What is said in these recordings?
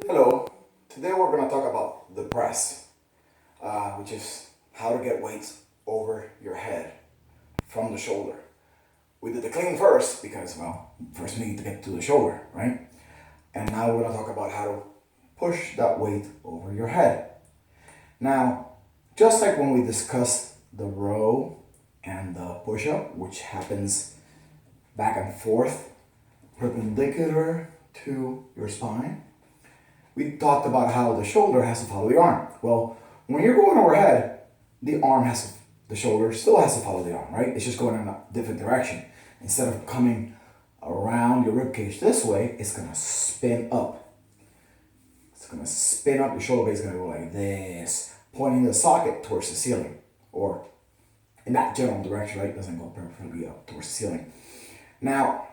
Hello, today we're going to talk about the press, which is how to get weights over your head from the shoulder. We did the clean first because, well, first we need to get to the shoulder, right? And now we're going to talk about how to push that weight over your head. Now, just like when we discussed the row and the push-up, which happens back and forth, perpendicular to your spine, we talked about how the shoulder has to follow the arm. Well, when you're going overhead, the shoulder still has to follow the arm, right? It's just going in a different direction. Instead of coming around your ribcage this way, it's gonna spin up. It's gonna spin up, your shoulder blade is gonna go like this, pointing the socket towards the ceiling, or in that general direction, right? It doesn't go perfectly up towards the ceiling. Now,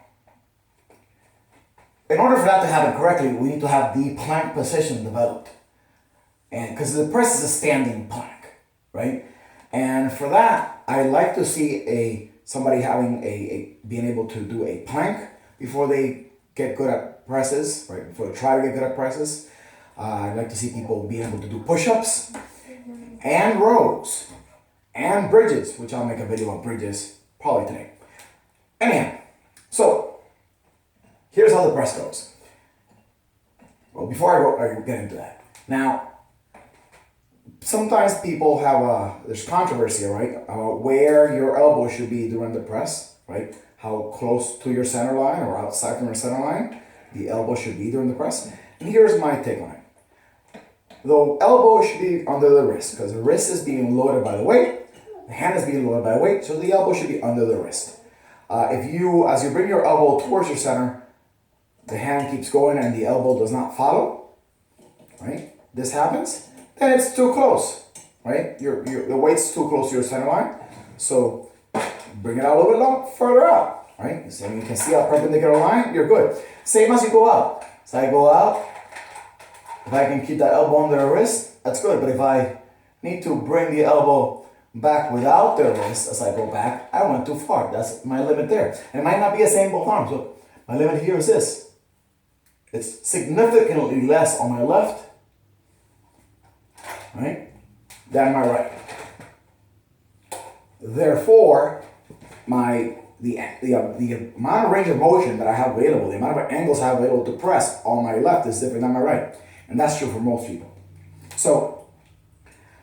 in order for that to happen correctly, we need to have the plank position developed. And because the press is a standing plank, right? And for that, I like to see somebody having being able to do a plank before they get good at presses, right? Before they try to get good at presses. I like to see people being able to do push-ups and rows and bridges, which I'll make a video on bridges probably today. Anyhow, so here's how the press goes. Well, before I get into that. Now, sometimes people there's controversy, right? About where your elbow should be during the press, right? How close to your center line or outside from your center line the elbow should be during the press. And here's my take on it. The elbow should be under the wrist because the wrist is being loaded by the weight. The hand is being loaded by the weight, so the elbow should be under the wrist. As you bring your elbow towards your center, the hand keeps going and the elbow does not follow, right? This happens, then it's too close, right? The weight's too close to your center line, so bring it out a little bit further out, right? So you can see a perpendicular line, you're good. Same as you go out. So I go out, if I can keep that elbow under the wrist, that's good. But if I need to bring the elbow back without the wrist as I go back, I went too far. That's my limit there. And it might not be the same both arms. Look, my limit here is this. It's significantly less on my left, right, than my right. Therefore, the amount of range of motion that I have available, the amount of angles I have available to press on my left is different than my right. And that's true for most people. So,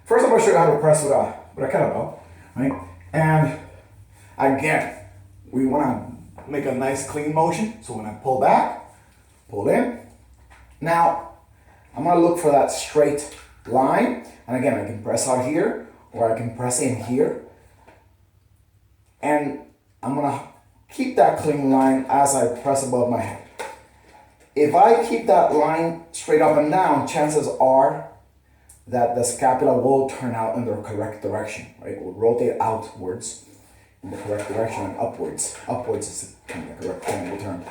first I'm going to show you how to press with a kettlebell, right? And again, we want to make a nice clean motion. So when I pull back, pull in. Now, I'm going to look for that straight line. And again, I can press out here or I can press in here. And I'm going to keep that clean line as I press above my head. If I keep that line straight up and down, chances are that the scapula will turn out in the correct direction, right? It will rotate outwards in the correct direction and upwards. Upwards is the correct term.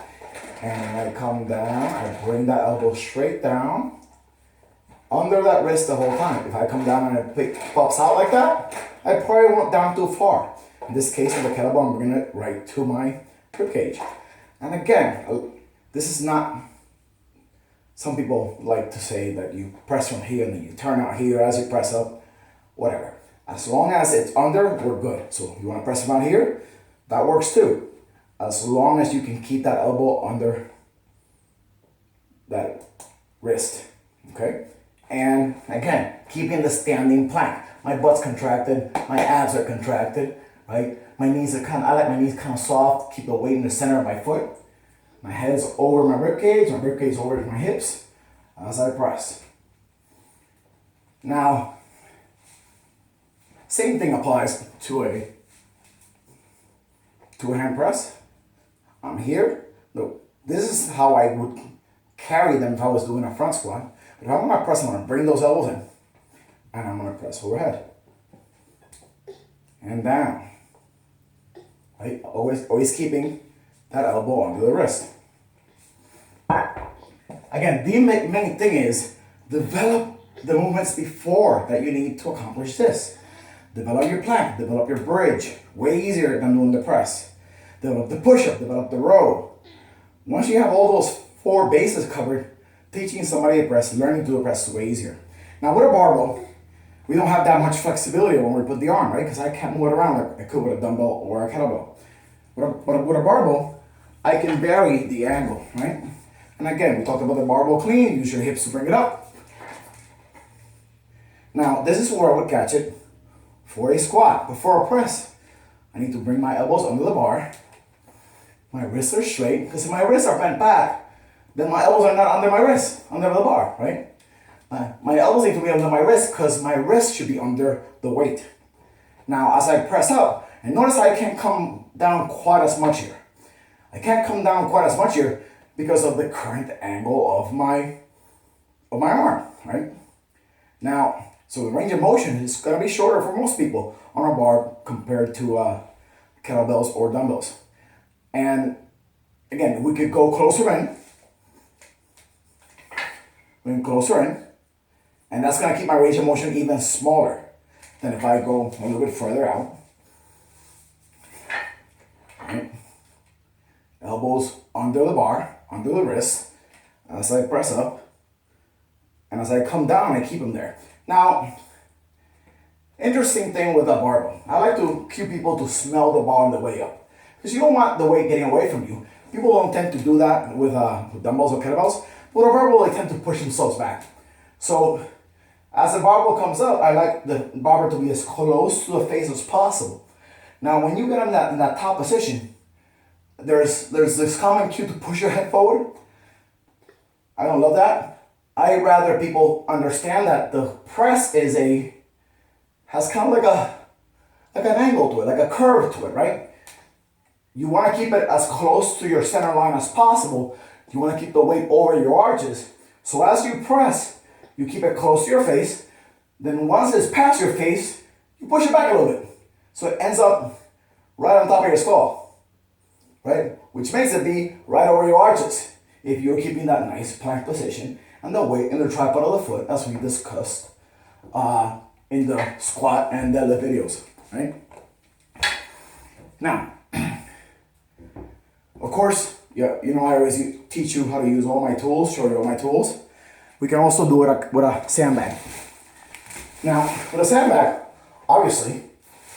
And when I come down, I bring that elbow straight down under that wrist the whole time. If I come down and it pops out like that, I probably went down too far. In this case, with the kettlebell, I'm bringing it right to my ribcage. And again, this is not, some people like to say that you press from here and then you turn out here as you press up, whatever. As long as it's under, we're good. So if you want to press from out here, that works too. As long as you can keep that elbow under that wrist, okay? And again, keeping the standing plank. My butt's contracted, my abs are contracted, right? I like my knees kind of soft, keep the weight in the center of my foot. My head's over my ribcage over my hips as I press. Now, same thing applies to a hand press. I'm here. Look, this is how I would carry them if I was doing a front squat. But if I'm going to press, I'm going to bring those elbows in. And I'm going to press overhead. And down. Right? Always keeping that elbow under the wrist. Again, the main thing is develop the movements before that you need to accomplish this. Develop your plank, develop your bridge. Way easier than doing the press. Develop the push-up, develop the row. Once you have all those four bases covered, teaching somebody a press, learning to do a press is way easier. Now with a barbell, we don't have that much flexibility when we put the arm, right? Because I can't move it around like I could with a dumbbell or a kettlebell. With a barbell, I can vary the angle, right? And again, we talked about the barbell clean, use your hips to bring it up. Now, this is where I would catch it for a squat, but for a press, I need to bring my elbows under the bar. My wrists are straight, because if my wrists are bent back, then my elbows are not under my wrists, under the bar, right? My elbows need to be under my wrist, because my wrist should be under the weight. Now, as I press up, and notice I can't come down quite as much here. I can't come down quite as much here because of the current angle of my arm, right? Now, so the range of motion is going to be shorter for most people on a bar compared to kettlebells or dumbbells. And again, we could go closer in. We can closer in. And that's going to keep my range of motion even smaller than if I go a little bit further out. Right. Elbows under the bar, under the wrist, as I press up. And as I come down, I keep them there. Now, interesting thing with a barbell. I like to cue people to smell the bar on the way up. Because you don't want the weight getting away from you. People don't tend to do that with dumbbells or kettlebells. With a barbell, they tend to push themselves back. So, as the barbell comes up, I like the barbell to be as close to the face as possible. Now, when you get in that top position, there's this common cue to push your head forward. I don't love that. I'd rather people understand that the press has kind of like an angle to it, like a curve to it, right? You want to keep it as close to your center line as possible. You want to keep the weight over your arches. So as you press, you keep it close to your face. Then once it's past your face, you push it back a little bit. So it ends up right on top of your skull, right? Which makes it be right over your arches if you're keeping that nice plank position and the weight in the tripod of the foot, as we discussed in the squat and deadlift videos, right? Now, of course, yeah, you know I always teach you how to use all my tools, show you all my tools. We can also do it with a sandbag. Now, with a sandbag, obviously,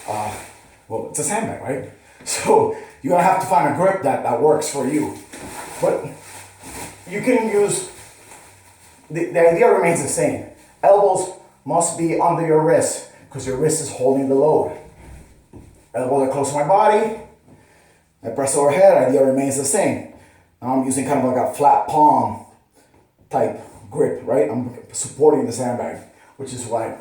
well, it's a sandbag, right? So you're gonna have to find a grip that works for you. But you can use, the idea remains the same. Elbows must be under your wrist because your wrist is holding the load. Elbows are close to my body. I press overhead, idea remains the same. Now I'm using kind of like a flat palm type grip, right? I'm supporting the sandbag, which is why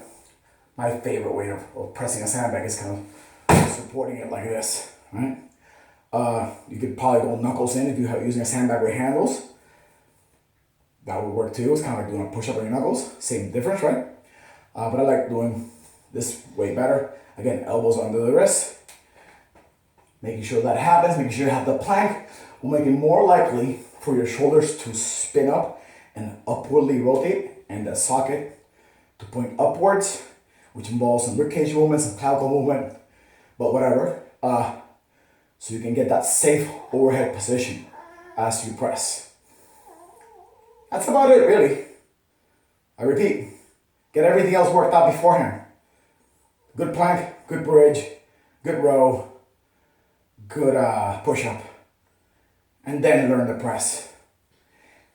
my favorite way of pressing a sandbag is kind of supporting it like this, right? You could probably go knuckles in if you're using a sandbag with handles. That would work too. It's kind of like doing a push-up on your knuckles. Same difference, right? But I like doing this way better. Again, elbows under the wrist. Making sure that happens, making sure you have the plank will make it more likely for your shoulders to spin up and upwardly rotate and the socket to point upwards, which involves some ribcage movement, some clavicle movement, but whatever. So you can get that safe overhead position as you press. That's about it, really. I repeat, get everything else worked out beforehand. Good plank, good bridge, good row, good push-up, and then learn the press.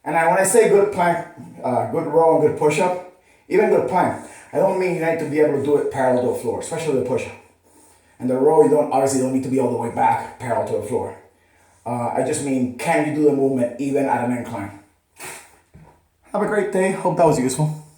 And when I say good plank, good row, and good push-up, even good plank, I don't mean you need to be able to do it parallel to the floor, especially the push-up. And the row, you obviously don't need to be all the way back parallel to the floor. I just mean, can you do the movement even at an incline? Have a great day. Hope that was useful.